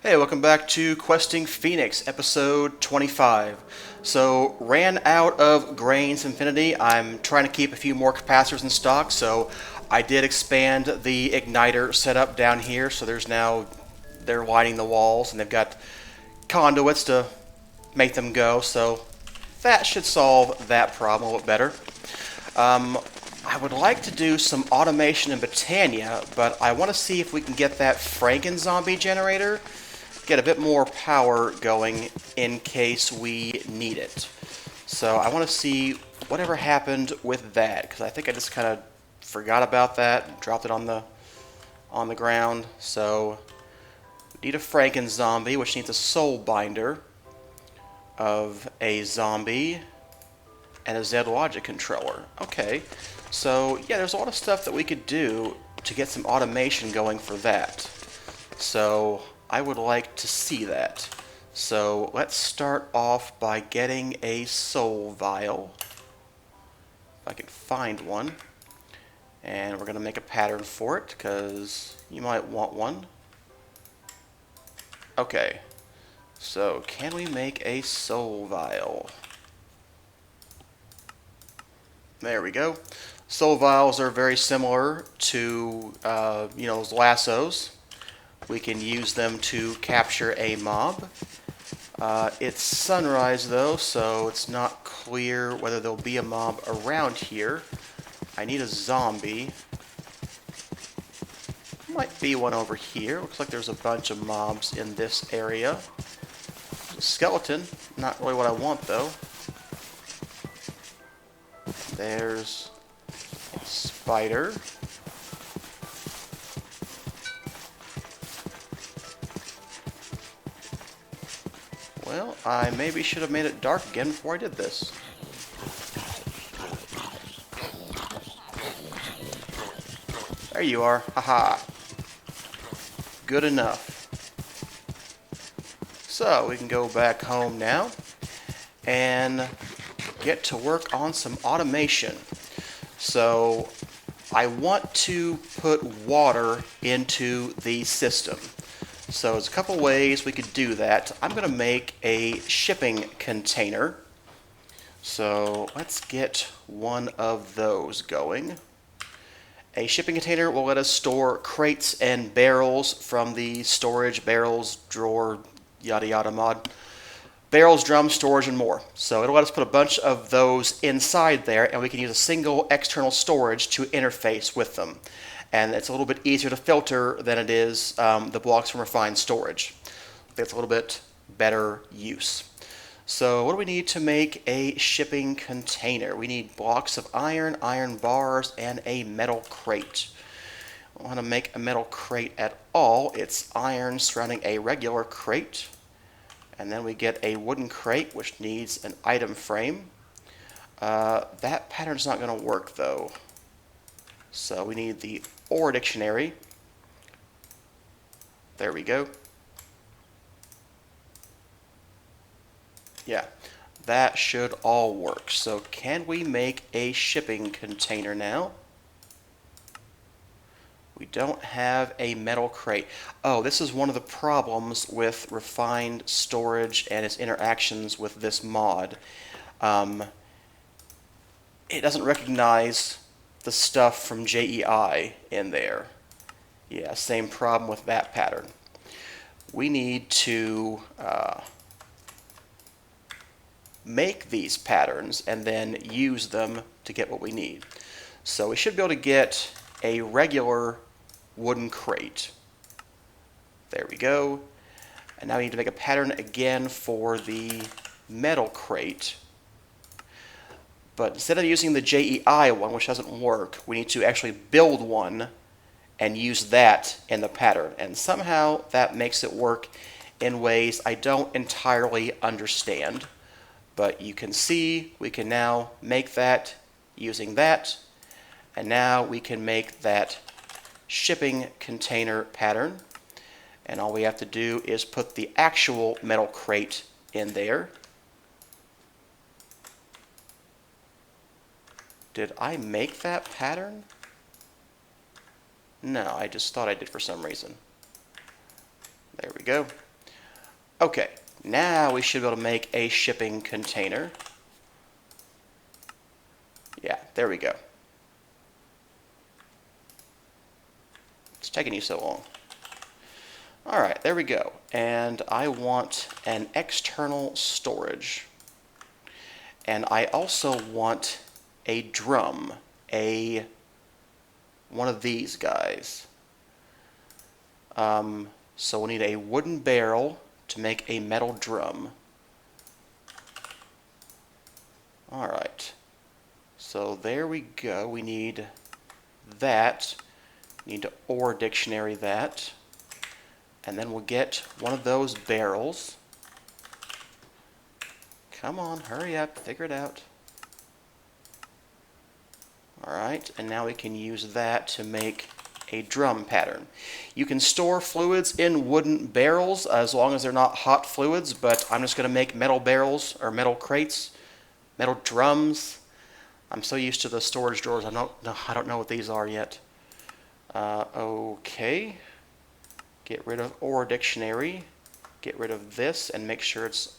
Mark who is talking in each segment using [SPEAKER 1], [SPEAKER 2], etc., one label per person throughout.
[SPEAKER 1] Hey, welcome back to Questing Phoenix, episode 25. So, ran out of Grains Infinity. I'm trying to keep a few more capacitors in stock, so I did expand the igniter setup down here. So they're lining the walls, and they've got conduits to make them go. So that should solve that problem a little better. I would like to do some automation in Botania, but I want to see if we can get that Franken zombie generator, get a bit more power going in case we need it. So I want to see whatever happened with that, because I think I just kind of forgot about that and dropped it on the ground. So we need a Franken zombie, which needs a soul binder of a zombie and a Z logic controller. Okay, so yeah, there's a lot of stuff that we could do to get some automation going for that. So I would like to see that. So let's start off by getting a soul vial, if I can find one. And we're going to make a pattern for it, because you might want one. Okay, so can we make a soul vial? There we go. Soul vials are very similar to those lassos. We can use them to capture a mob. It's sunrise though, so it's not clear whether there'll be a mob around here. I need a zombie. Might be one over here. Looks like there's a bunch of mobs in this area. A skeleton, not really what I want though. There's a spider. Well, I maybe should have made it dark again before I did this. There you are. Haha. Good enough. So, we can go back home now and get to work on some automation. So, I want to put water into the system. So there's a couple ways we could do that. I'm going to make a shipping container. So let's get one of those going. A shipping container will let us store crates and barrels from the storage, barrels, drawer, yada yada mod. Barrels, drums, storage, and more. So it'll let us put a bunch of those inside there, and we can use a single external storage to interface with them. And it's a little bit easier to filter than it is the blocks from refined storage. It's a little bit better use. So what do we need to make a shipping container? We need blocks of iron, iron bars, and a metal crate. I don't want to make a metal crate at all. It's iron surrounding a regular crate. And then we get a wooden crate, which needs an item frame. That pattern's not going to work though. So we need the ore dictionary. There we go. Yeah, that should all work. So can we make a shipping container now? We don't have a metal crate. Oh, this is one of the problems with refined storage and its interactions with this mod. It doesn't recognize the stuff from JEI in there. Yeah, same problem with that pattern. We need to make these patterns and then use them to get what we need. So we should be able to get a regular wooden crate. There we go. And now we need to make a pattern again for the metal crate. But instead of using the JEI one, which doesn't work, we need to actually build one and use that in the pattern. And somehow that makes it work in ways I don't entirely understand. But you can see we can now make that using that. And now we can make that shipping container pattern. And all we have to do is put the actual metal crate in there. Did I make that pattern? No, I just thought I did for some reason. There we go. Okay, now we should be able to make a shipping container. Yeah, there we go. It's taking you so long. All right, there we go. And I want an external storage. And I also want a drum, one of these guys. So we'll need a wooden barrel to make a metal drum. All right. So there we go. We need that. We need to ore dictionary that. And then we'll get one of those barrels. Come on, hurry up, figure it out. Alright, and now we can use that to make a drum pattern. You can store fluids in wooden barrels as long as they're not hot fluids, but I'm just going to make metal barrels or metal crates, metal drums. I'm so used to the storage drawers, I don't know what these are yet. Okay. Get rid of ore dictionary. Get rid of this and make sure it's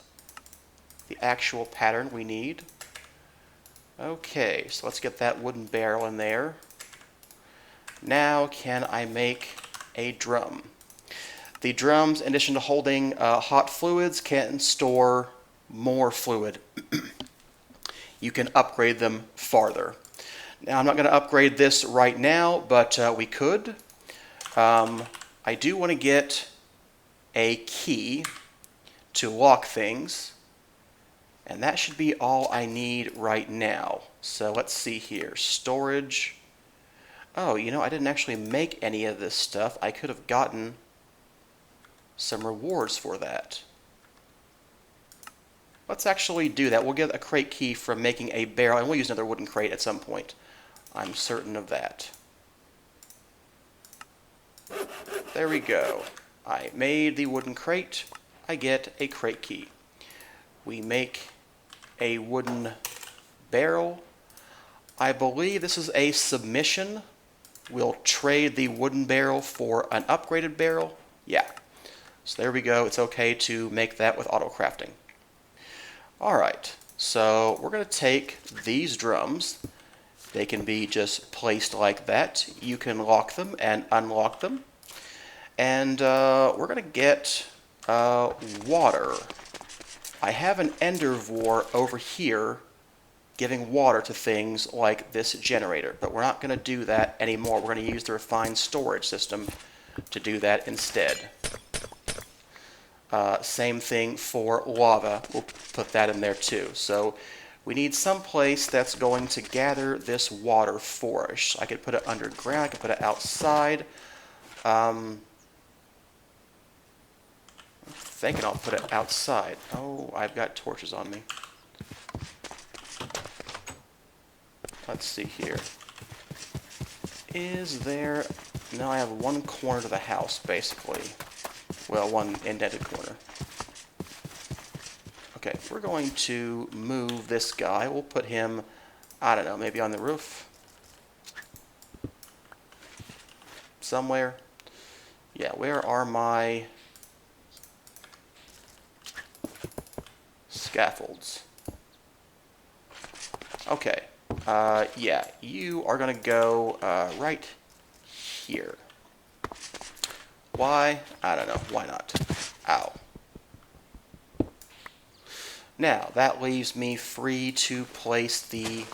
[SPEAKER 1] the actual pattern we need. Okay, so let's get that wooden barrel in there. Now can I make a drum? The drums, in addition to holding hot fluids, can store more fluid. You can upgrade them farther. Now I'm not going to upgrade this right now, but we could. I do want to get a key to lock things, and that should be all I need right now. So let's see here. Storage. Oh, you know, I didn't actually make any of this stuff. I could have gotten some rewards for that. Let's actually do that. We'll get a crate key from making a barrel, and we'll use another wooden crate at some point. I'm certain of that. There we go. I made the wooden crate. I get a crate key. We make a wooden barrel. I believe this is a submission. We'll trade the wooden barrel for an upgraded barrel. Yeah. So there we go. It's okay to make that with auto crafting. Alright, so we're going to take these drums. They can be just placed like that. You can lock them and unlock them. And we're going to get water. I have an endervore over here giving water to things like this generator, but we're not going to do that anymore. We're going to use the refined storage system to do that instead. Same thing for lava. We'll put that in there too. So we need some place that's going to gather this water for us. I could put it underground. I could put it outside. I'm thinking I'll put it outside. Oh, I've got torches on me. Let's see here. Is there... No, I have one corner to the house, basically. Well, one indented corner. Okay, we're going to move this guy. We'll put him, I don't know, maybe on the roof? Somewhere? Yeah, where are my scaffolds? Okay. Yeah, you are going to go right here. Why? I don't know. Why not? Ow. Now, that leaves me free to place the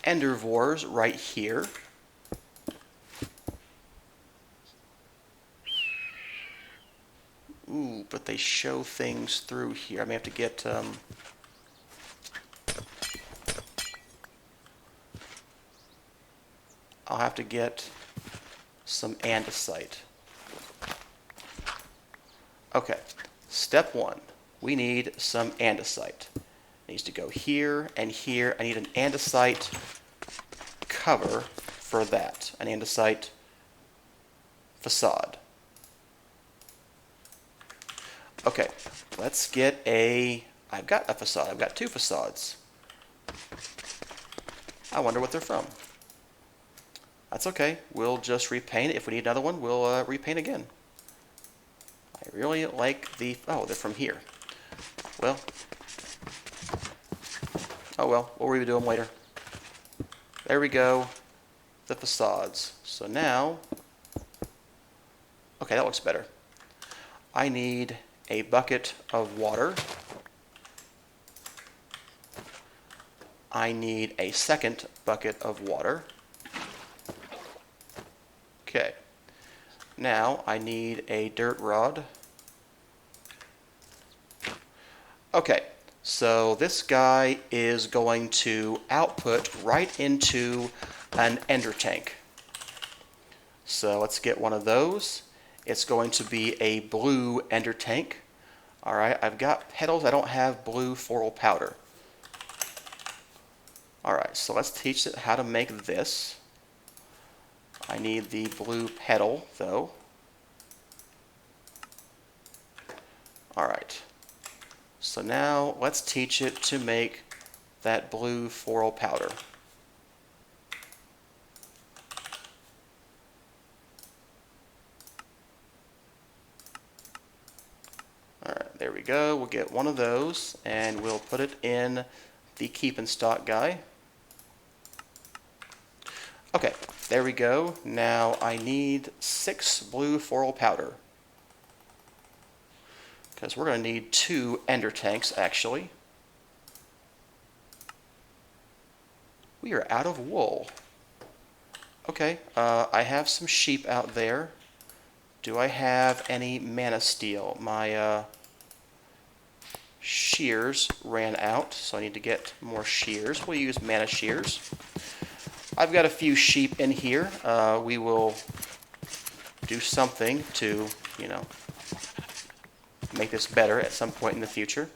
[SPEAKER 1] endervores right here. Ooh, but they show things through here. I may have to get... I'll have to get some andesite. Okay, step one. We need some andesite. It needs to go here and here. I need an andesite cover for that. An andesite facade. Okay, let's get a... I've got a facade. I've got two facades. I wonder what they're from. That's okay. We'll just repaint it. If we need another one, we'll repaint again. I really like the... Oh, they're from here. Well. Oh well, we'll redo them later. There we go. The facades. So now... Okay, that looks better. I need a bucket of water. I need a second bucket of water. Okay. Now I need a dirt rod. Okay, so this guy is going to output right into an ender tank. So let's get one of those. It's going to be a blue ender tank. Alright, I've got petals. I don't have blue floral powder. Alright, so let's teach it how to make this. I need the blue petal, though. Alright, so now let's teach it to make that blue floral powder. Alright, there we go. We'll get one of those and we'll put it in the keep in stock guy. Okay, there we go. Now I need 6 blue floral powder. Because we're going to need 2 ender tanks, actually. We are out of wool. Okay, I have some sheep out there. Do I have any mana steel? My shears ran out, so I need to get more shears. We'll use mana shears. I've got a few sheep in here. We will do something to, you know, make this better at some point in the future.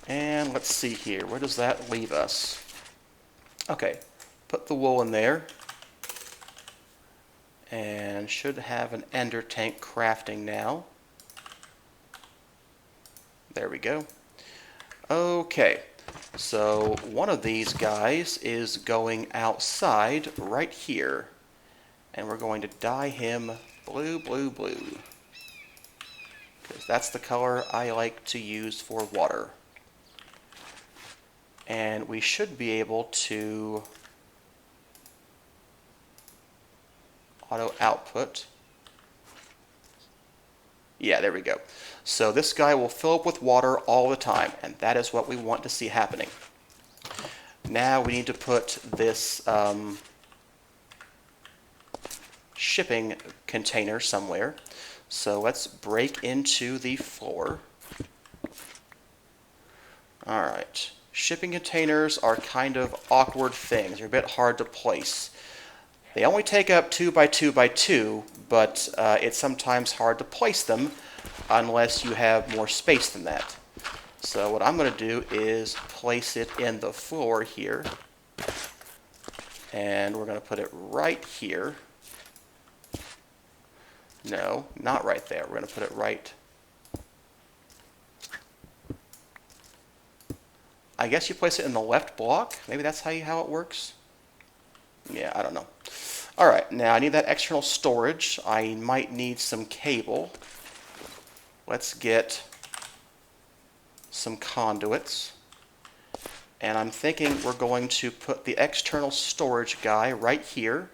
[SPEAKER 1] And let's see here. Where does that leave us? Okay, put the wool in there. And should have an ender tank crafting now. There we go. Okay. So one of these guys is going outside right here, and we're going to dye him blue, blue, blue, because that's the color I like to use for water. And we should be able to auto output. Yeah, there we go. So this guy will fill up with water all the time, and that is what we want to see happening. Now we need to put this shipping container somewhere. So let's break into the floor. Alright. Shipping containers are kind of awkward things. They're a bit hard to place. They only take up 2 by 2 by 2, but it's sometimes hard to place them unless you have more space than that. So what I'm going to do is place it in the floor here, and we're going to put it right here. No, not right there. We're going to put it right. I guess you place it in the left block. Maybe that's how it works. Yeah, I don't know. Alright, now I need that external storage. I might need some cable. Let's get some conduits. And I'm thinking we're going to put the external storage guy right here.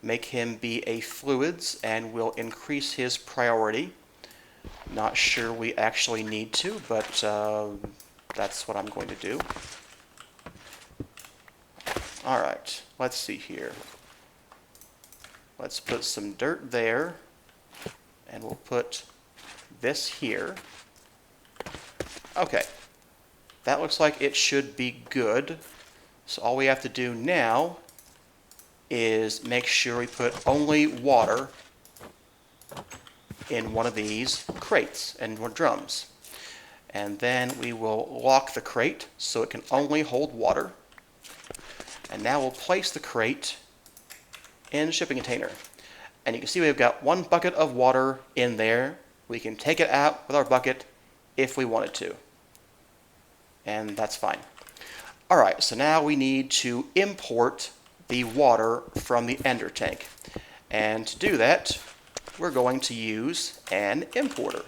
[SPEAKER 1] Make him be a fluids, and we'll increase his priority. Not sure we actually need to, but that's what I'm going to do. Alright, let's see here. Let's put some dirt there, and we'll put this here. Okay, that looks like it should be good. So all we have to do now is make sure we put only water in one of these crates and drums. And then we will lock the crate so it can only hold water. And now we'll place the crate in the shipping container. And you can see we've got 1 bucket of water in there. We can take it out with our bucket if we wanted to. And that's fine. Alright, so now we need to import the water from the ender tank. And to do that, we're going to use an importer.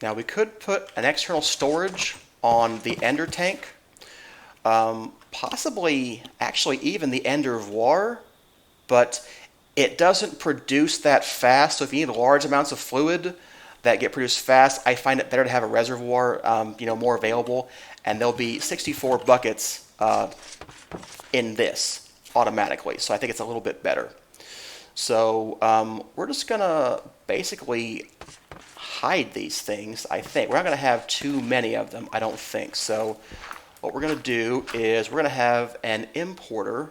[SPEAKER 1] Now we could put an external storage on the ender tank, possibly actually even the ender of water, but it doesn't produce that fast. So if you need large amounts of fluid that get produced fast, I find it better to have a reservoir, more available, and there'll be 64 buckets in this automatically. So I think it's a little bit better. So we're just gonna basically hide these things, I think. We're not going to have too many of them, I don't think. So what we're going to do is we're going to have an importer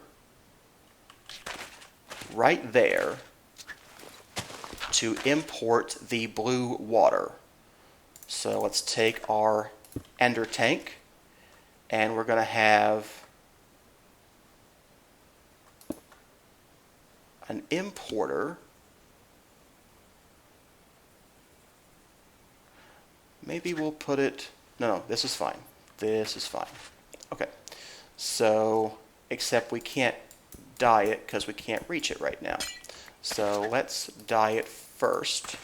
[SPEAKER 1] right there to import the blue water. So let's take our ender tank, and we're going to have an importer. Maybe we'll put it, no, this is fine. This is fine. Okay, so, except we can't dye it because we can't reach it right now. So let's dye it first.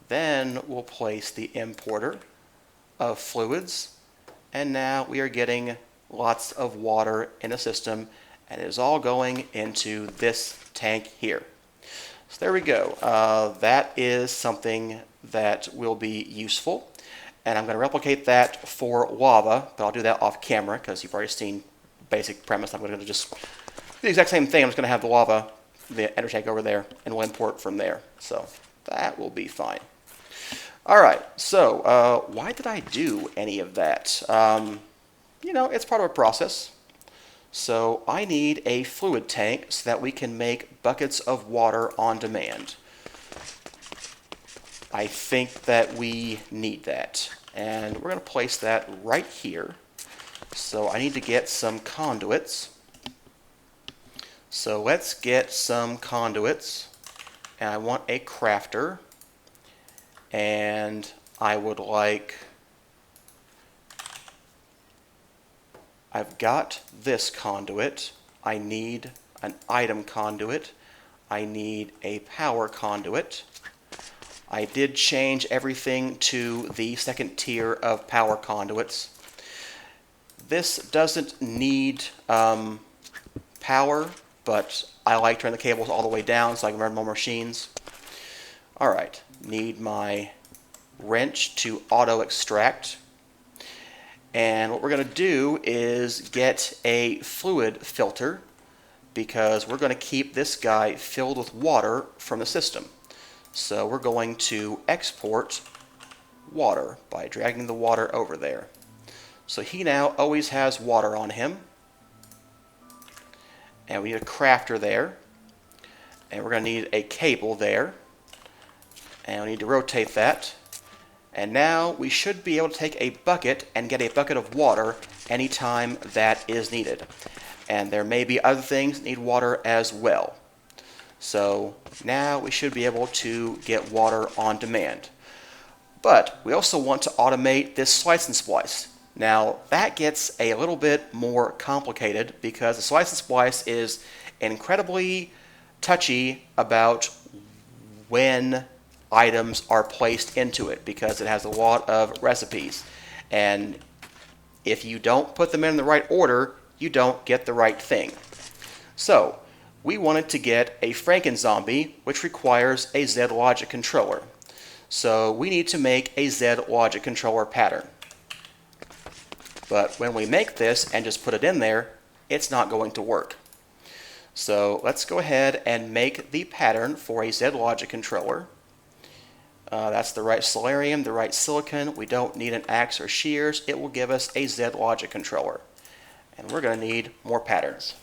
[SPEAKER 1] Then we'll place the importer of fluids. And now we are getting lots of water in the system, and it is all going into this tank here. So there we go. That is something that will be useful, and I'm going to replicate that for lava, but I'll do that off camera because you've already seen basic premise. I'm going to just do the exact same thing. I'm just going to have the lava, the ender tank over there, and we'll import from there. So that will be fine. All right, so why did I do any of that? It's part of a process. So I need a fluid tank so that we can make buckets of water on demand. I think that we need that. And we're going to place that right here. So I need to get some conduits. So let's get some conduits. And I want a crafter. And I would like... I've got this conduit. I need an item conduit. I need a power conduit. I did change everything to the second tier of power conduits. This doesn't need power, but I like to run the cables all the way down so I can run more machines. All right, need my wrench to auto extract. And what we're going to do is get a fluid filter because we're going to keep this guy filled with water from the system. So we're going to export water by dragging the water over there. So he now always has water on him. And we need a crafter there. And we're going to need a cable there. And we need to rotate that. And now we should be able to take a bucket and get a bucket of water anytime that is needed. And there may be other things that need water as well. So now we should be able to get water on demand. But we also want to automate this slice and splice. Now that gets a little bit more complicated because the slice and splice is incredibly touchy about when items are placed into it because it has a lot of recipes. And if you don't put them in the right order, you don't get the right thing. So we wanted to get a Franken-zombie, which requires a Z logic controller. So we need to make a Z logic controller pattern. But when we make this and just put it in there, it's not going to work. So let's go ahead and make the pattern for a Z logic controller. That's the right solarium, the right silicon. We don't need an axe or shears. It will give us a Z logic controller. And we're going to need more patterns.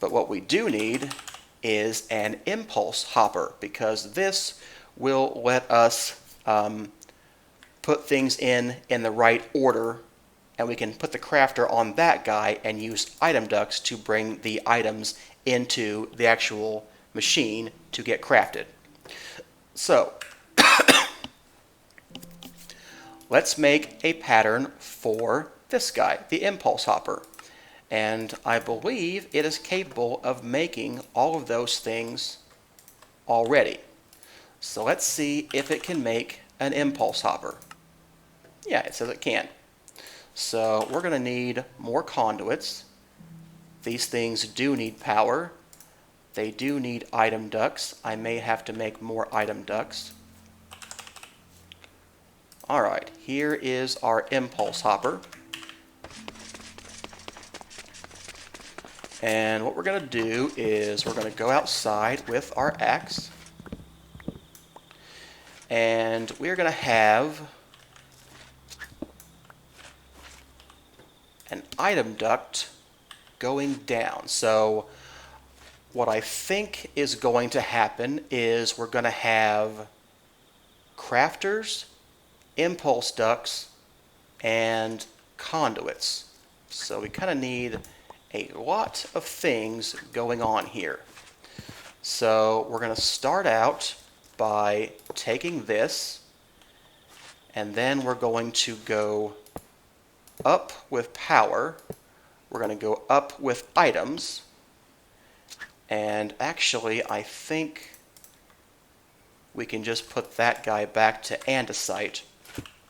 [SPEAKER 1] But what we do need is an impulse hopper because this will let us put things in the right order, and we can put the crafter on that guy and use item ducts to bring the items into the actual machine to get crafted. So let's make a pattern for this guy, the impulse hopper. and I believe it is capable of making all of those things already. So let's see if it can make an impulse hopper. Yeah, it says it can. So we're going to need more conduits. These things do need power. They do need item ducts. I may have to make more item ducts. Alright, here is our impulse hopper. And what we're going to do is we're going to go outside with our axe. And we're going to have an item duct going down. So what I think is going to happen is we're going to have crafters, impulse ducts, and conduits. So we kind of need a lot of things going on here. So we're going to start out by taking this, and then we're going to go up with power. We're going to go up with items, and actually I think we can just put that guy back to andesite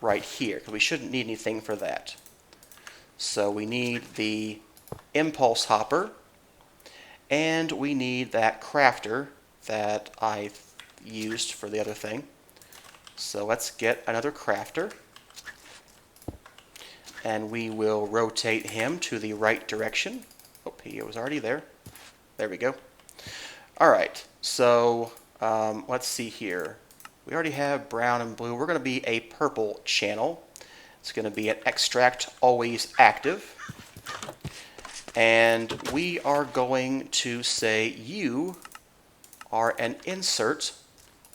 [SPEAKER 1] right here, because we shouldn't need anything for that. So we need the impulse hopper, and we need that crafter that I used for the other thing. So let's get another crafter, and we will rotate him to the right direction. Oh, he was already there. There we go. Alright, so let's see here. We already have brown and blue. We're going to be a purple channel. It's going to be an extract always active. And we are going to say you are an insert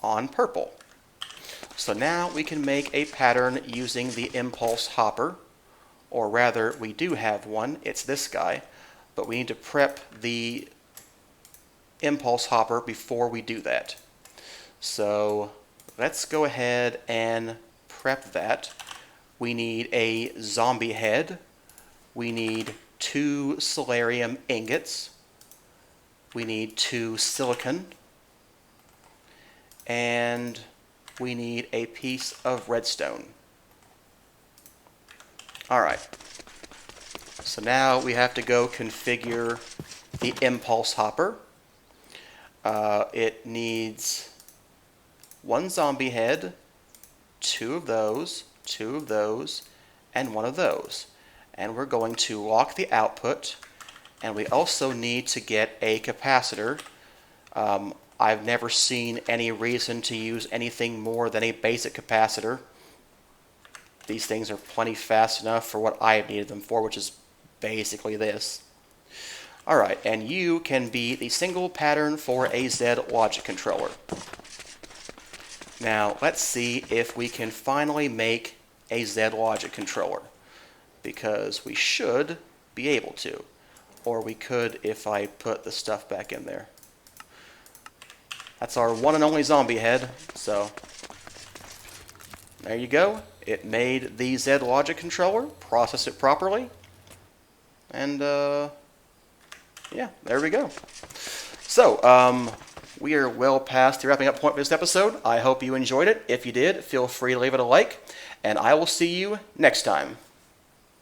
[SPEAKER 1] on purple. So now we can make a pattern using the impulse hopper, or rather we do have one. It's this guy, but we need to prep the impulse hopper before we do that. So let's go ahead and prep that. We need a zombie head. We need 2 solarium ingots. We need 2 silicon. And we need a piece of redstone. Alright. So now we have to go configure the impulse hopper. It needs 1 zombie head, 2 of those, 2 of those, and 1 of those. And we're going to lock the output, and we also need to get a capacitor. I've never seen any reason to use anything more than a basic capacitor. These things are plenty fast enough for what I've needed them for, which is basically this. Alright, and you can be the single pattern for a Z logic controller. Now, let's see if we can finally make a Z logic controller, because we should be able to. Or we could if I put the stuff back in there. That's our one and only zombie head, so there you go. It made the Z logic controller, processed it properly, and yeah, there we go. So, we are well past the wrapping up point for this episode. I hope you enjoyed it. If you did, feel free to leave it a like, and I will see you next time.